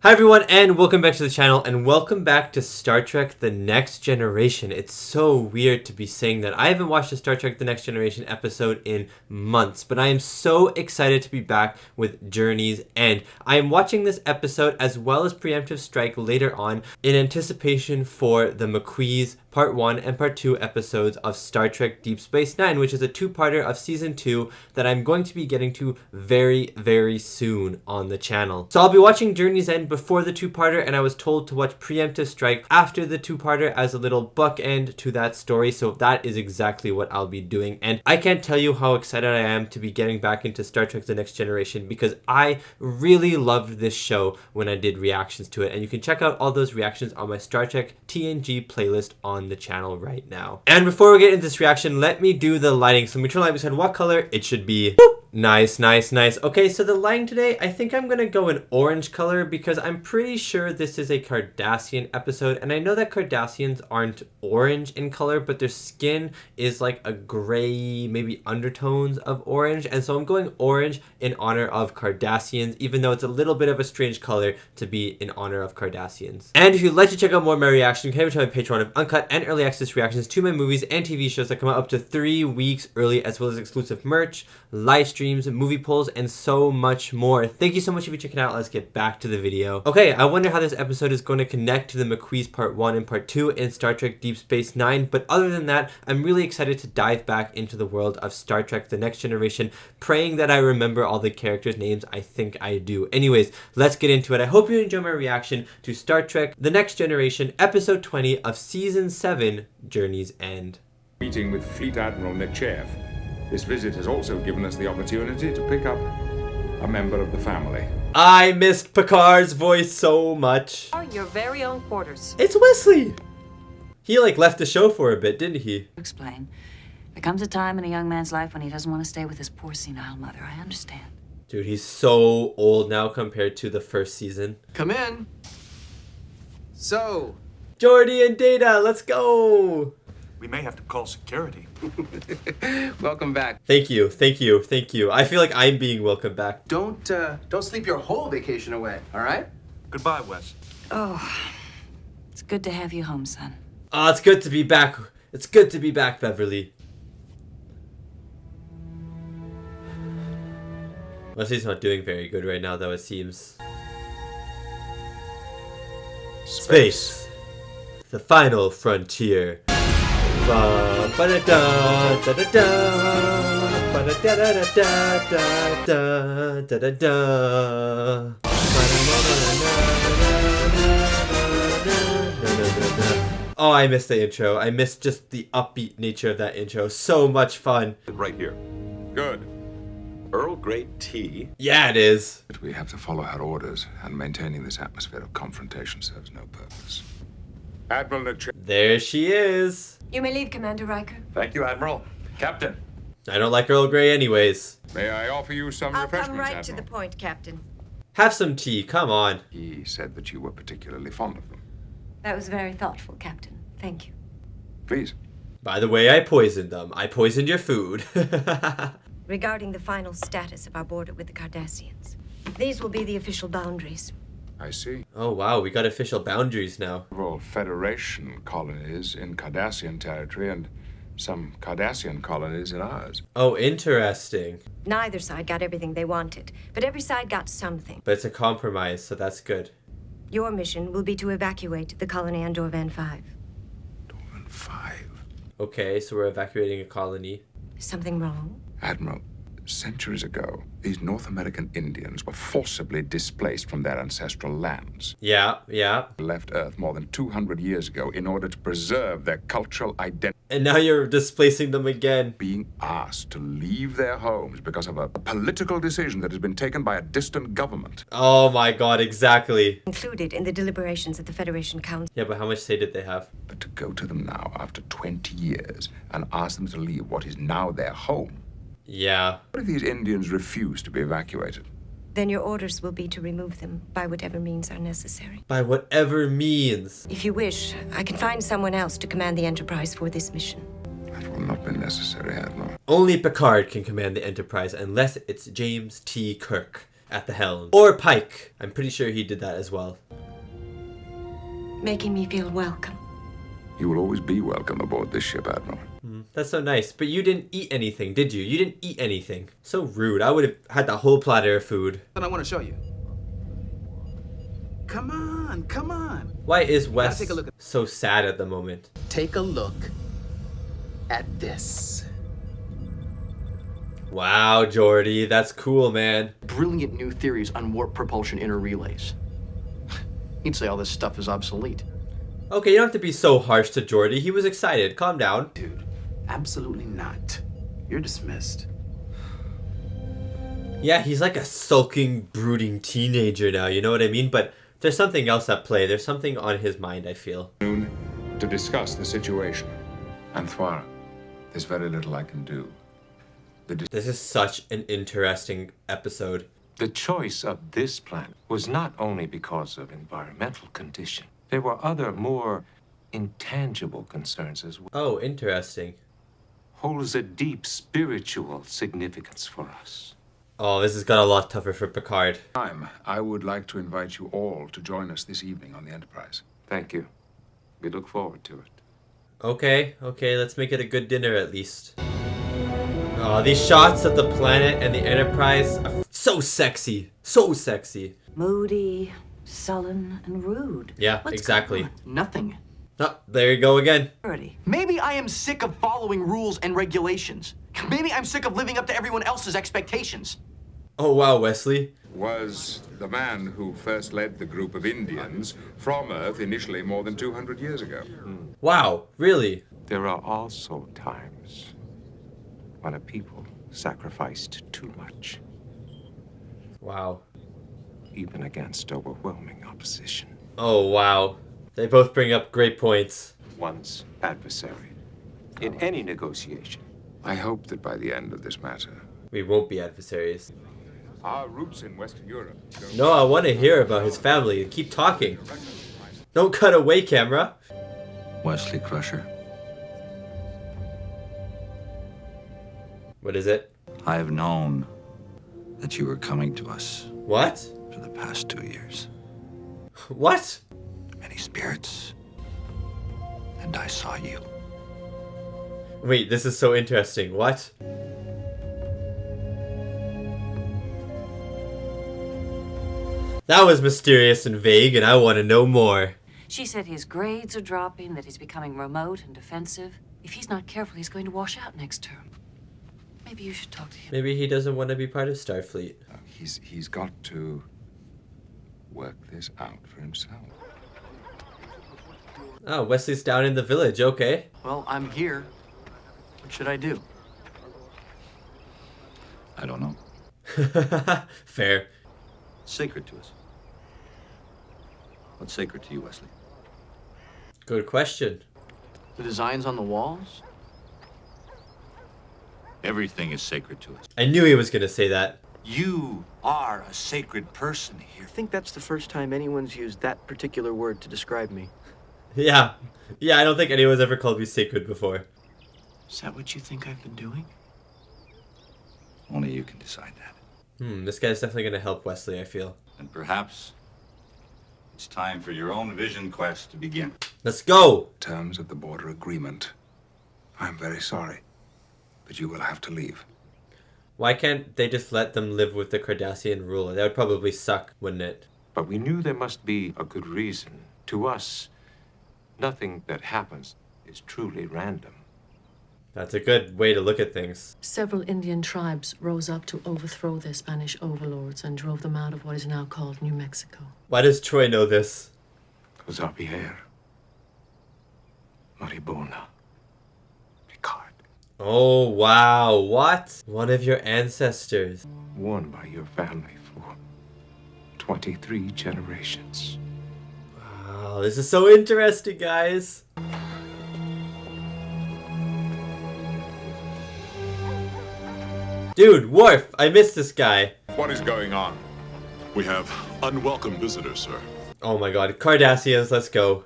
Hi everyone, and welcome back to the channel, and welcome back to Star Trek The Next Generation. It's so weird to be saying that. I haven't watched a Star Trek The Next Generation episode in months, but I am so excited to be back with Journey's End. I am watching this episode as well as Preemptive Strike later on in anticipation for the McQuees Part 1 and Part 2 episodes of Star Trek Deep Space Nine, which is a two-parter of Season 2 that I'm going to be getting to very, very soon on the channel. So I'll be watching Journey's End before the two-parter, and I was told to watch Preemptive Strike after the two-parter as a little bookend to that story, so that is exactly what I'll be doing. And I can't tell you how excited I am to be getting back into Star Trek The Next Generation because I really loved this show when I did reactions to it, and you can check out all those reactions on my Star Trek TNG playlist on the channel right now. And before we get into this reaction, let me do the lighting. So Mutual Light, we said what color? It should be boop. Nice, nice, nice. Okay, so the lighting today, I think I'm gonna go an orange color because I'm pretty sure this is a Cardassian episode, and I know that Cardassians aren't orange in color, but their skin is like a gray, maybe undertones of orange, and so I'm going orange in honor of Cardassians, even though it's a little bit of a strange color to be in honor of Cardassians. And if you'd like to check out more of my reaction, you can head over to my Patreon of uncut and early access reactions to my movies and TV shows that come out up to 3 weeks early, as well as exclusive merch, live streams, movie polls, and so much more. Thank you so much if you're checking out. Let's get back to the video. Okay, I wonder how this episode is going to connect to the McQuees Part 1 and Part 2 in Star Trek Deep Space Nine, but other than that, I'm really excited to dive back into the world of Star Trek The Next Generation, praying that I remember all the characters' names. I think I do. Anyways, let's get into it. I hope you enjoy my reaction to Star Trek The Next Generation, Episode 20 of Season 7, Journey's End. Meeting with Fleet Admiral Nechayev. This visit has also given us the opportunity to pick up a member of the family. I missed Picard's voice so much. Your very own quarters. It's Wesley. He left the show for a bit, didn't he? Explain. There comes a time in a young man's life when he doesn't want to stay with his poor senile mother. I understand. Dude, he's so old now compared to the first season. Come in. So, Geordi and Data, let's go. We may have to call security. welcome back. Thank you, thank you, thank you. I feel like I'm being welcomed back. Don't sleep your whole vacation away, all right? Goodbye, Wes. Oh, it's good to have you home, son. Oh, it's good to be back. It's good to be back, Beverly. Wesley's not doing very good right now, though, it seems. Space. The final frontier. Oh, I missed the intro. I missed just the upbeat nature of that intro. So much fun. Right here. Good. Earl Grey tea. Yeah, it is. But we have to follow her orders, and maintaining this atmosphere of confrontation serves no purpose. Admiral Nechayev. There she is. You may leave, Commander Riker. Thank you, Admiral. Captain. I don't like Earl Grey anyways. May I offer you some I'll refreshments, come right Admiral? to the point, Captain. Have some tea, come on. He said that you were particularly fond of them. That was very thoughtful, Captain. Thank you. Please. By the way, I poisoned them. I poisoned your food. Regarding the final status of our border with the Cardassians, these will be the official boundaries. I see. Oh wow, we got official boundaries now. Several Federation colonies in Cardassian territory and some Cardassian colonies in ours. Oh, interesting. Neither side got everything they wanted, but every side got something. But it's a compromise, so that's good. Your mission will be to evacuate the colony on Dorvan 5. Dorvan 5. Okay, so we're evacuating a colony. Something wrong? Admiral, centuries ago, these North American Indians were forcibly displaced from their ancestral lands. Yeah. They left Earth more than 200 years ago in order to preserve their cultural identity. And now you're displacing them again. Being asked to leave their homes because of a political decision that has been taken by a distant government. Oh my god, exactly. Included in the deliberations of the Federation Council. Yeah, but how much say did they have? But to go to them now, after 20 years, and ask them to leave what is now their home. Yeah. What if these Indians refuse to be evacuated? Then your orders will be to remove them by whatever means are necessary. By whatever means. If you wish, I can find someone else to command the Enterprise for this mission. That will not be necessary, Admiral. Only Picard can command the Enterprise unless it's James T. Kirk. at the helm. Or Pike. I'm pretty sure he did that as well. Making me feel welcome. You will always be welcome aboard this ship, Admiral. That's so nice. But you didn't eat anything, did you? You didn't eat anything. So rude. I would have had the whole platter of food. And I want to show you. Come on, come on. Why is Wes take a look. so sad at the moment? Take a look at this. Wow, Jordy. That's cool, man. Brilliant new theories on warp propulsion inner relays. He'd say all this stuff is obsolete. Okay, you don't have to be so harsh to Jordy. He was excited. Calm down. Dude, absolutely not. You're dismissed. Yeah, he's like a sulking, brooding teenager now, you know what I mean? But there's something else at play. There's something on his mind, I feel. To discuss the situation. Antoine, there's very little I can do. This is such an interesting episode. The choice of this planet was not only because of environmental conditions. There were other, more intangible concerns as well. Oh, interesting. Holds a deep spiritual significance for us. Oh, this has got a lot tougher for Picard. I would like to invite you all to join us this evening on the Enterprise. Thank you. We look forward to it. Okay, let's make it a good dinner at least. Oh, these shots of the planet and the Enterprise are so sexy. So sexy. Moody, sullen, and rude. Yeah, What's exactly. going Nothing. Oh, there you go again. on? Maybe I am sick of following rules and regulations. Maybe I'm sick of living up to everyone else's expectations. Oh, wow, Wesley. Was the man who first led the group of Indians from Earth initially more than 200 years ago. Wow, really? There are also times when a people sacrificed too much, Wow. even against overwhelming opposition. Oh, wow. They both bring up great points. One's adversary in any negotiation. I hope that by the end of this matter, We won't be adversaries. our roots in Western Europe. No, I want to hear about his family. Keep talking. Don't cut away, camera. Wesley Crusher, What is it? I have known that you were coming to us What? for the past 2 years. What? Many spirits, and I saw you. Wait, this is so interesting. What? That was mysterious and vague, and I want to know more. She said his grades are dropping, that he's becoming remote and defensive. If he's not careful, he's going to wash out next term. Maybe you should talk to him. Maybe he doesn't want to be part of Starfleet. He's got to work this out for himself. Oh, Wesley's down in the village. Okay. Well, I'm here. What should I do? I don't know. Fair. Sacred to us. What's sacred to you, Wesley? Good question. The designs on the walls? Everything is sacred to us. I knew he was going to say that. You are a sacred person here. I think that's the first time anyone's used that particular word to describe me. Yeah. Yeah, I don't think anyone's ever called me sacred before. Is that what you think I've been doing? Only you can decide that. This guy's definitely going to help Wesley, I feel. And perhaps it's time for your own vision quest to begin. Let's go! Terms of the border agreement. I'm very sorry, but you will have to leave. Why can't they just let them live with the Cardassian ruler? That would probably suck, wouldn't it? But we knew there must be a good reason. To us, nothing that happens is truly random. That's a good way to look at things. Several Indian tribes rose up to overthrow their Spanish overlords and drove them out of what is now called New Mexico. Why does Troy know this? Xavier, Maribona, Picard, Oh, wow. What? One of your ancestors. worn by your family for 23 generations. Wow, this is so interesting, guys. Dude, Worf, I missed this guy. What is going on? We have unwelcome visitors, sir. Oh my god, Cardassians, let's go.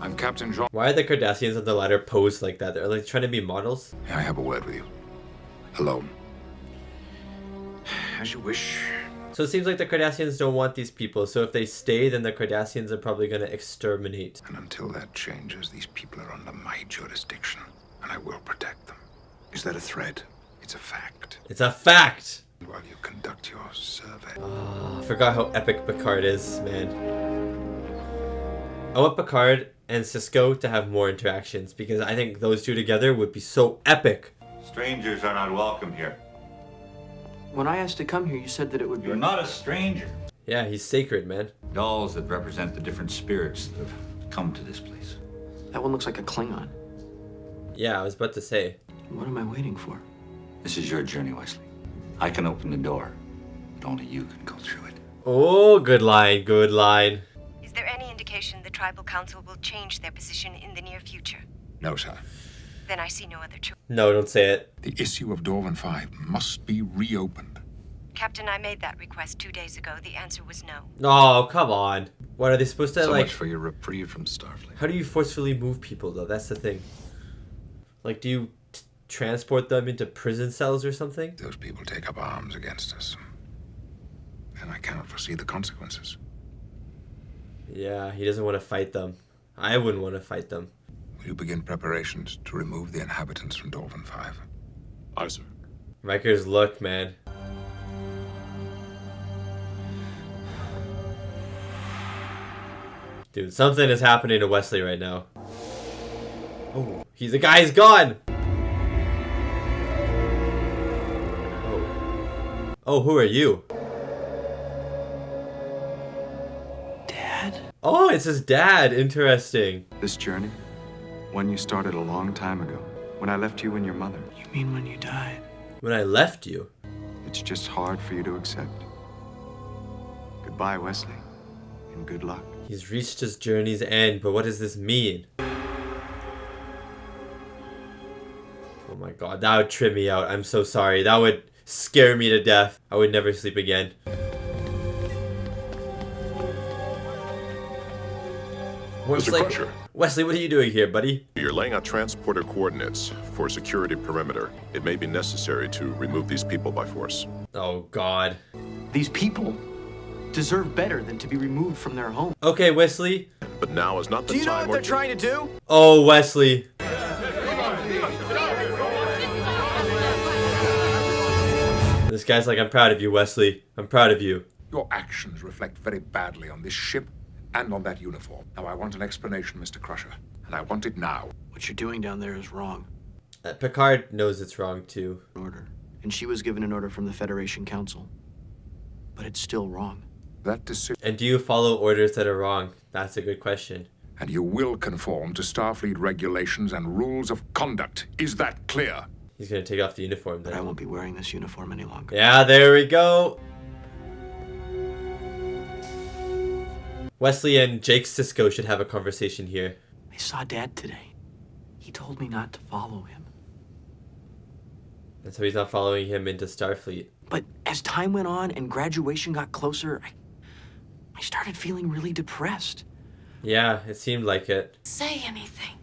I'm Captain Jean. Why are the Cardassians on the ladder posed like that? They're like trying to be models? May I have a word with you? Alone. As you wish. So it seems like the Cardassians don't want these people, so if they stay, then the Cardassians are probably going to exterminate. And until that changes, these people are under my jurisdiction, and I will protect them. Is that a threat? It's a fact. It's a fact! While you conduct your survey. Oh, I forgot how epic Picard is, man. I want Picard and Sisko to have more interactions, because I think those two together would be so epic. Strangers are not welcome here. When I asked to come here, you said that it would be... You're not a stranger. Yeah, he's sacred, man. Dolls that represent the different spirits that have come to this place. That one looks like a Klingon. Yeah, I was about to say. What am I waiting for? This is your journey, Wesley. I can open the door, but only you can go through it. Oh, good line, good line. Is there any indication the Tribal Council will change their position in the near future? No, sir. Then I see no other choice. No, don't say it. The issue of Dorvan 5 must be reopened. Captain, I made that request 2 days ago. The answer was no. Oh, come on. What, are they supposed to, So like... much for your reprieve from Starfleet. How do you forcefully move people, though? That's the thing. Like, do you transport them into prison cells or something? Those people take up arms against us. And I cannot foresee the consequences. Yeah, he doesn't want to fight them. I wouldn't want to fight them. Will you begin preparations to remove the inhabitants from Dorvan 5? Aye, sir. Riker's look, man. Dude, something is happening to Wesley right now. Oh, the guy's gone! Oh, who are you? Dad? Oh, it's his dad. Interesting. This journey, one you started a long time ago, when I left you and your mother. You mean when you died? When I left you? It's just hard for you to accept. Goodbye, Wesley, and good luck. He's reached his journey's end, but what does this mean? Oh my god, that would trip me out. I'm so sorry. That would scare me to death. I would never sleep again. Mr. Crusher. Wesley, what are you doing here, buddy? You're laying out transporter coordinates for security perimeter. It may be necessary to remove these people by force. Oh god. These people deserve better than to be removed from their home. Okay, Wesley. But now is not the time. Do you know what they're trying to do? Oh, Wesley. This guy's like, I'm proud of you, Wesley. I'm proud of you. Your actions reflect very badly on this ship and on that uniform. Now I want an explanation, Mr. Crusher. And I want it now. What you're doing down there is wrong. Picard knows it's wrong, too. Order. And she was given an order from the Federation Council. But it's still wrong. That decision... And do you follow orders that are wrong? That's a good question. And you will conform to Starfleet regulations and rules of conduct. Is that clear? He's gonna take off the uniform then. But I won't be wearing this uniform any longer. Yeah, there we go. Wesley and Jake Sisko should have a conversation here. I saw Dad today. He told me not to follow him. And so he's not following him into Starfleet. But as time went on and graduation got closer, I started feeling really depressed. Yeah, it seemed like it. Say anything.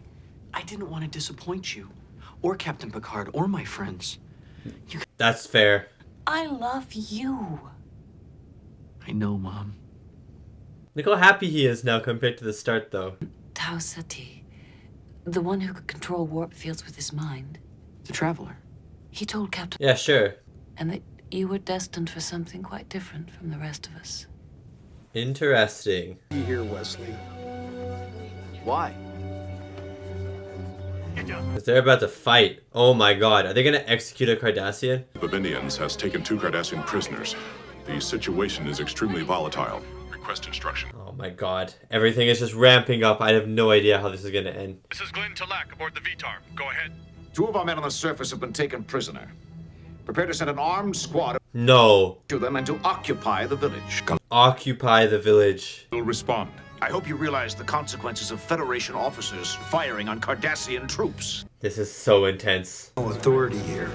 I didn't want to disappoint you, or Captain Picard, or my friends. That's fair. I love you. I know, Mom. Look how happy he is now compared to the start, though. Tau Sati, the one who could control warp fields with his mind. The Traveler. He told Captain... Yeah, sure. And that you were destined for something quite different from the rest of us. Interesting. Be here, Wesley. Why? Because they're about to fight. Oh my god. Are they going to execute a Cardassian? The Vinians has taken 2 Cardassian prisoners. The situation is extremely volatile. Request instruction. Oh my god. Everything is just ramping up. I have no idea how this is going to end. This is Glenn Talak aboard the VTAR. Go ahead. 2 of our men on the surface have been taken prisoner. Prepare to send an armed squad No. to them and to occupy the village. Occupy the village. Will respond. I hope you realize the consequences of Federation officers firing on Cardassian troops. This is so intense. No authority here.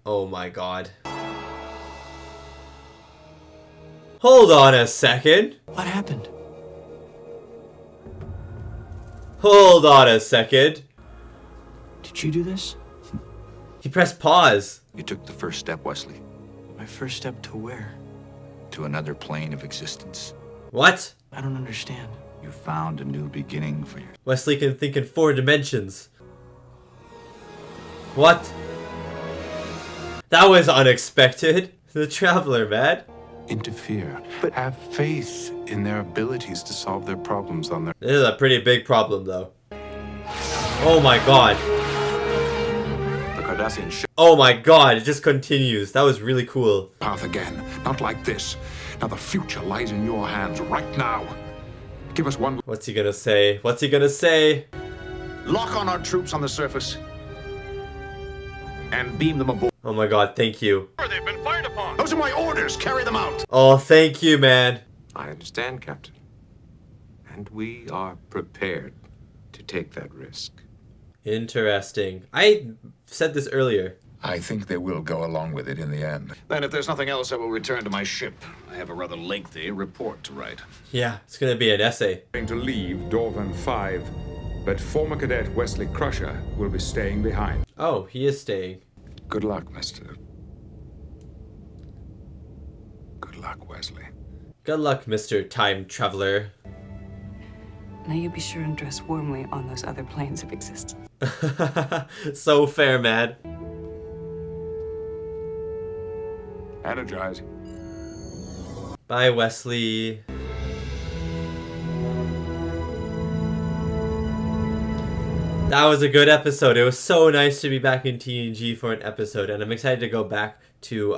Oh my god. Hold on a second. What happened? Hold on a second. Did you do this? He pressed pause. You took the first step, Wesley. My first step to where? To another plane of existence. What? I don't understand. You found a new beginning for your... Wesley can think in 4 dimensions. What? That was unexpected. The Traveler, man. Interfere, but have faith in their abilities to solve their problems on their... This is a pretty big problem, though. Oh my god. The Cardassian ship. Oh my god, it just continues. That was really cool. Path again, not like this. Now the future lies in your hands right now. Give us one... What's he gonna say? What's he gonna say? Lock on our troops on the surface. And beam them aboard. Oh my god, thank you. They've been fired upon. Those are my orders. Carry them out. Oh, thank you, man. I understand, Captain. And we are prepared to take that risk. Interesting. I said this earlier. I think they will go along with it in the end. Then if there's nothing else, I will return to my ship. I have a rather lengthy report to write. Yeah, it's gonna be an essay. Going to leave Dorvan 5, but former cadet Wesley Crusher will be staying behind. Oh, he is staying. Good luck, mister. Good luck, Wesley. Good luck, Mr. Time Traveler. Now you be sure and dress warmly on those other planes of existence. So fair, man. Energize. Bye, Wesley. That was a good episode. It was so nice to be back in TNG for an episode, and I'm excited to go back to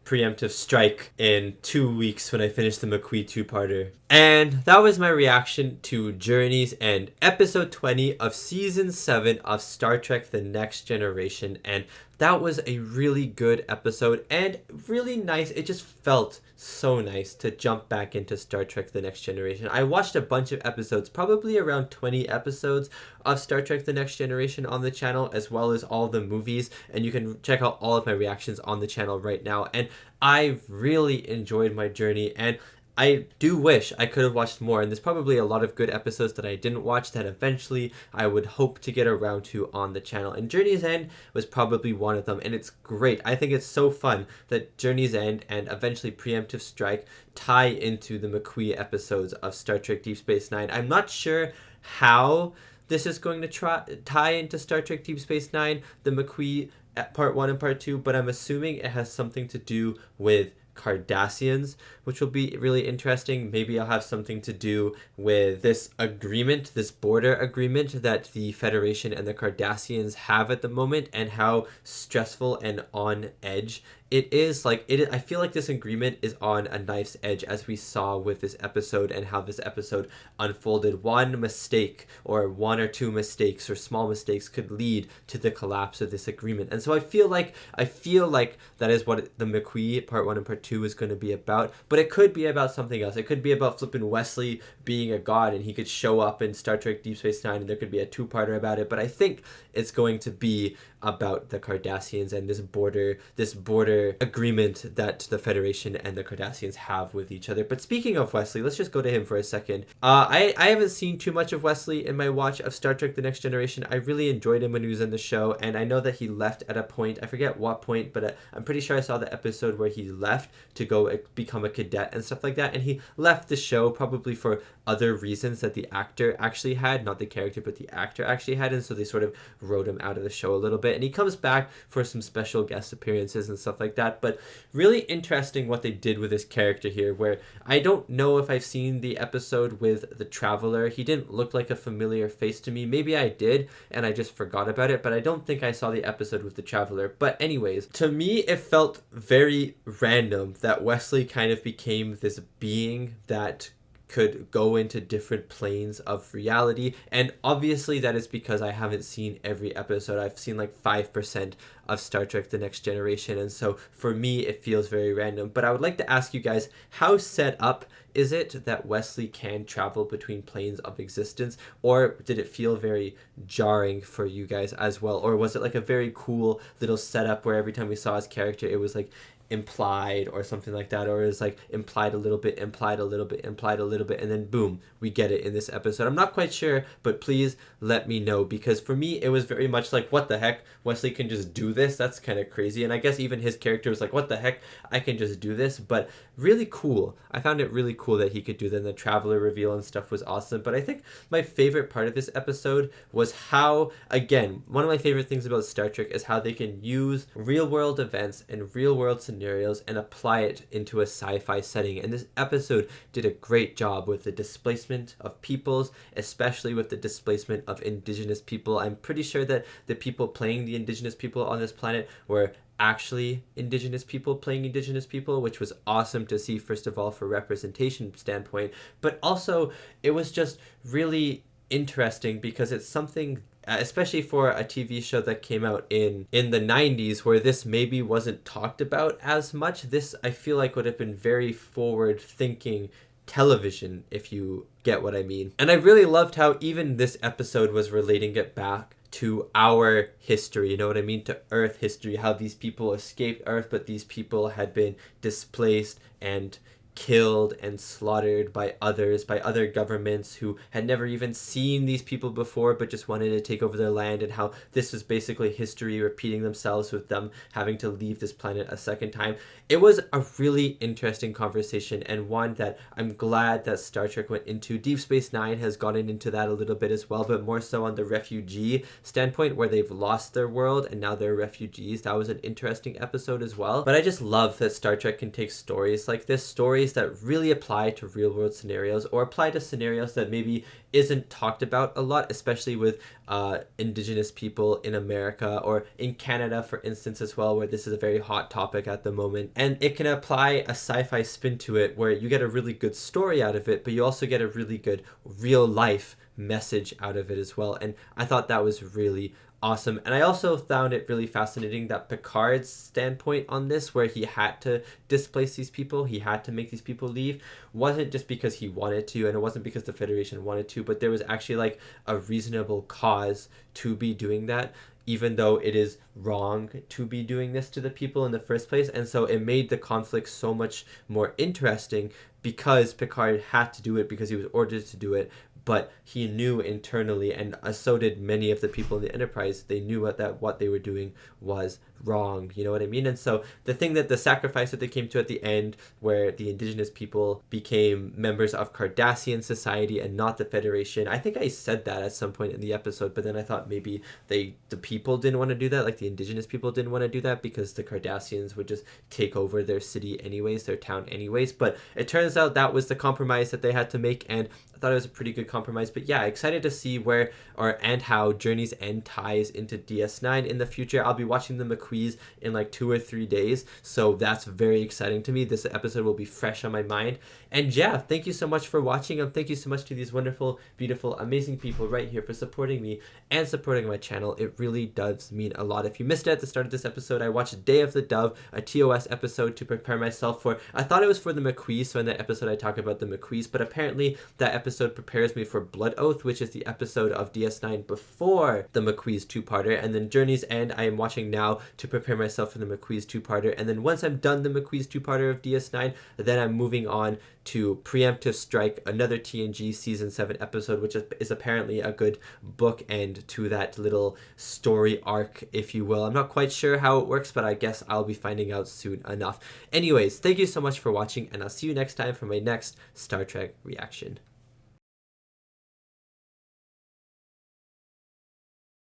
Preemptive Strike in 2 weeks when I finish the McQueen 2-parter. And that was my reaction to Journey's End, episode 20 of season 7 of Star Trek The Next Generation. And that was a really good episode and really nice. It just felt so nice to jump back into Star Trek The Next Generation. I watched a bunch of episodes, probably around 20 episodes of Star Trek The Next Generation on the channel, as well as all the movies, and you can check out all of my reactions on the channel right now. And I really enjoyed my journey, and I do wish I could have watched more, and there's probably a lot of good episodes that I didn't watch that eventually I would hope to get around to on the channel, and Journey's End was probably one of them, and it's great. I think it's so fun that Journey's End and eventually Preemptive Strike tie into the McQueen episodes of Star Trek Deep Space Nine. I'm not sure how this is going to tie into Star Trek Deep Space Nine, the McQueen Part 1 and Part 2, but I'm assuming it has something to do with Cardassians, which will be really interesting. Maybe I'll have something to do with this agreement, this border agreement that the Federation and the Cardassians have at the moment, and how stressful and on edge it is. I feel like this agreement is on a knife's edge, as we saw with this episode and how this episode unfolded. One mistake or one or two mistakes or small mistakes could lead to the collapse of this agreement. And so I feel like that is what the McQueen Part 1 and Part 2 is going to be about, but it could be about something else. It could be about flipping Wesley being a god and he could show up in Star Trek Deep Space Nine, and there could be a 2-parter about it, but I think it's going to be about the Cardassians and this border agreement that the Federation and the Cardassians have with each other. But speaking of Wesley, let's just go to him for a second. I haven't seen too much of Wesley in my watch of Star Trek The Next Generation. I really enjoyed him when he was in the show, and I know that he left at a point. I forget what point, but I'm pretty sure I saw the episode where he left to go become a cadet and stuff like that, and he left the show probably for other reasons that the actor actually had, not the character, but the actor actually had, and so they sort of wrote him out of the show a little bit, and he comes back for some special guest appearances and stuff like that. But really interesting what they did with this character here, where I don't know if I've seen the episode with the Traveler. He didn't look like a familiar face to me. Maybe I did and I just forgot about it, but I don't think I saw the episode with the Traveler. But anyways, to me it felt very random that Wesley kind of became this being that could go into different planes of reality, and obviously that is because I haven't seen every episode. I've seen like 5% of Star Trek The Next Generation, and so for me it feels very random. But I would like to ask you guys, how set up is it that Wesley can travel between planes of existence, or did it feel very jarring for you guys as well, or was it like a very cool little setup where every time we saw his character it was like implied or something like that, or is like implied a little bit, implied a little bit, implied a little bit, and then boom, we get it in this episode? I'm not quite sure, but please let me know, because for me it was very much like, what the heck, Wesley can just do this? That's kind of crazy. And I guess even his character was like, what the heck? I can just do this. But really cool. I found it really cool that he could do that. And the Traveler reveal and stuff was awesome. But I think my favorite part of this episode was how, again, one of my favorite things about Star Trek is how they can use real world events and real world scenarios and apply it into a sci-fi setting. And this episode did a great job with the displacement of peoples, especially with the displacement of indigenous people. I'm pretty sure that the people playing the indigenous people on this planet were actually indigenous people playing indigenous people, which was awesome to see, first of all, for representation standpoint, but also it was just really interesting because it's something, especially for a TV show that came out in the 90s, where this maybe wasn't talked about as much. This, I feel like, would have been very forward thinking television, if you get what I mean. And I really loved how even this episode was relating it back to our history, you know what I mean, to Earth history, how these people escaped Earth, but these people had been displaced and killed and slaughtered by other governments who had never even seen these people before but just wanted to take over their land, and how this was basically history repeating themselves with them having to leave this planet a second time. It was a really interesting conversation, and one that I'm glad that Star Trek went into. Deep Space Nine has gotten into that a little bit as well, but more so on the refugee standpoint, where they've lost their world and now they're refugees. That was an interesting episode as well. But I just love that Star Trek can take stories like this, stories that really apply to real world scenarios, or apply to scenarios that maybe isn't talked about a lot, especially with indigenous people in America or in Canada, for instance, as well, where this is a very hot topic at the moment. And it can apply a sci-fi spin to it, where you get a really good story out of it, but you also get a really good real life message out of it as well. And I thought that was really awesome. And I also found it really fascinating that Picard's standpoint on this, where he had to displace these people, he had to make these people leave, wasn't just because he wanted to, and it wasn't because the Federation wanted to, but there was actually like a reasonable cause to be doing that, even though it is wrong to be doing this to the people in the first place. And so it made the conflict so much more interesting, because Picard had to do it because he was ordered to do it, but he knew internally, and so did many of the people in the Enterprise, they knew that what they were doing was wrong, you know what I mean? And so the sacrifice that they came to at the end, where the indigenous people became members of Cardassian society and not the Federation, I think I said that at some point in the episode, but then I thought maybe the people didn't want to do that, like the indigenous people didn't want to do that, because the Cardassians would just take over their city anyways, their town anyways. But it turns out that was the compromise that they had to make, and I thought it was a pretty good compromise. But yeah, excited to see where and how Journey's End ties into DS9 in the future. I'll be watching the McQuees in like 2 or 3 days, so that's very exciting to me. This episode will be fresh on my mind. And yeah, thank you so much for watching, and thank you so much to these wonderful, beautiful, amazing people right here for supporting me and supporting my channel. It really does mean a lot. If you missed it at the start of this episode, I watched Day of the Dove, a TOS episode, to prepare myself for, I thought it was for the McQuees, so in that episode I talk about the McQuees, but apparently that episode prepares me for Blood Oath, which is the episode of DS9 before the McQuees 2-parter. And then Journey's End I am watching now to prepare myself for the McQuees 2-parter. And then once I'm done the McQuees 2-parter of DS9, then I'm moving on to Preemptive Strike, another TNG Season 7 episode, which is apparently a good bookend to that little story arc, if you will. I'm not quite sure how it works, but I guess I'll be finding out soon enough. Anyways, thank you so much for watching, and I'll see you next time for my next Star Trek reaction.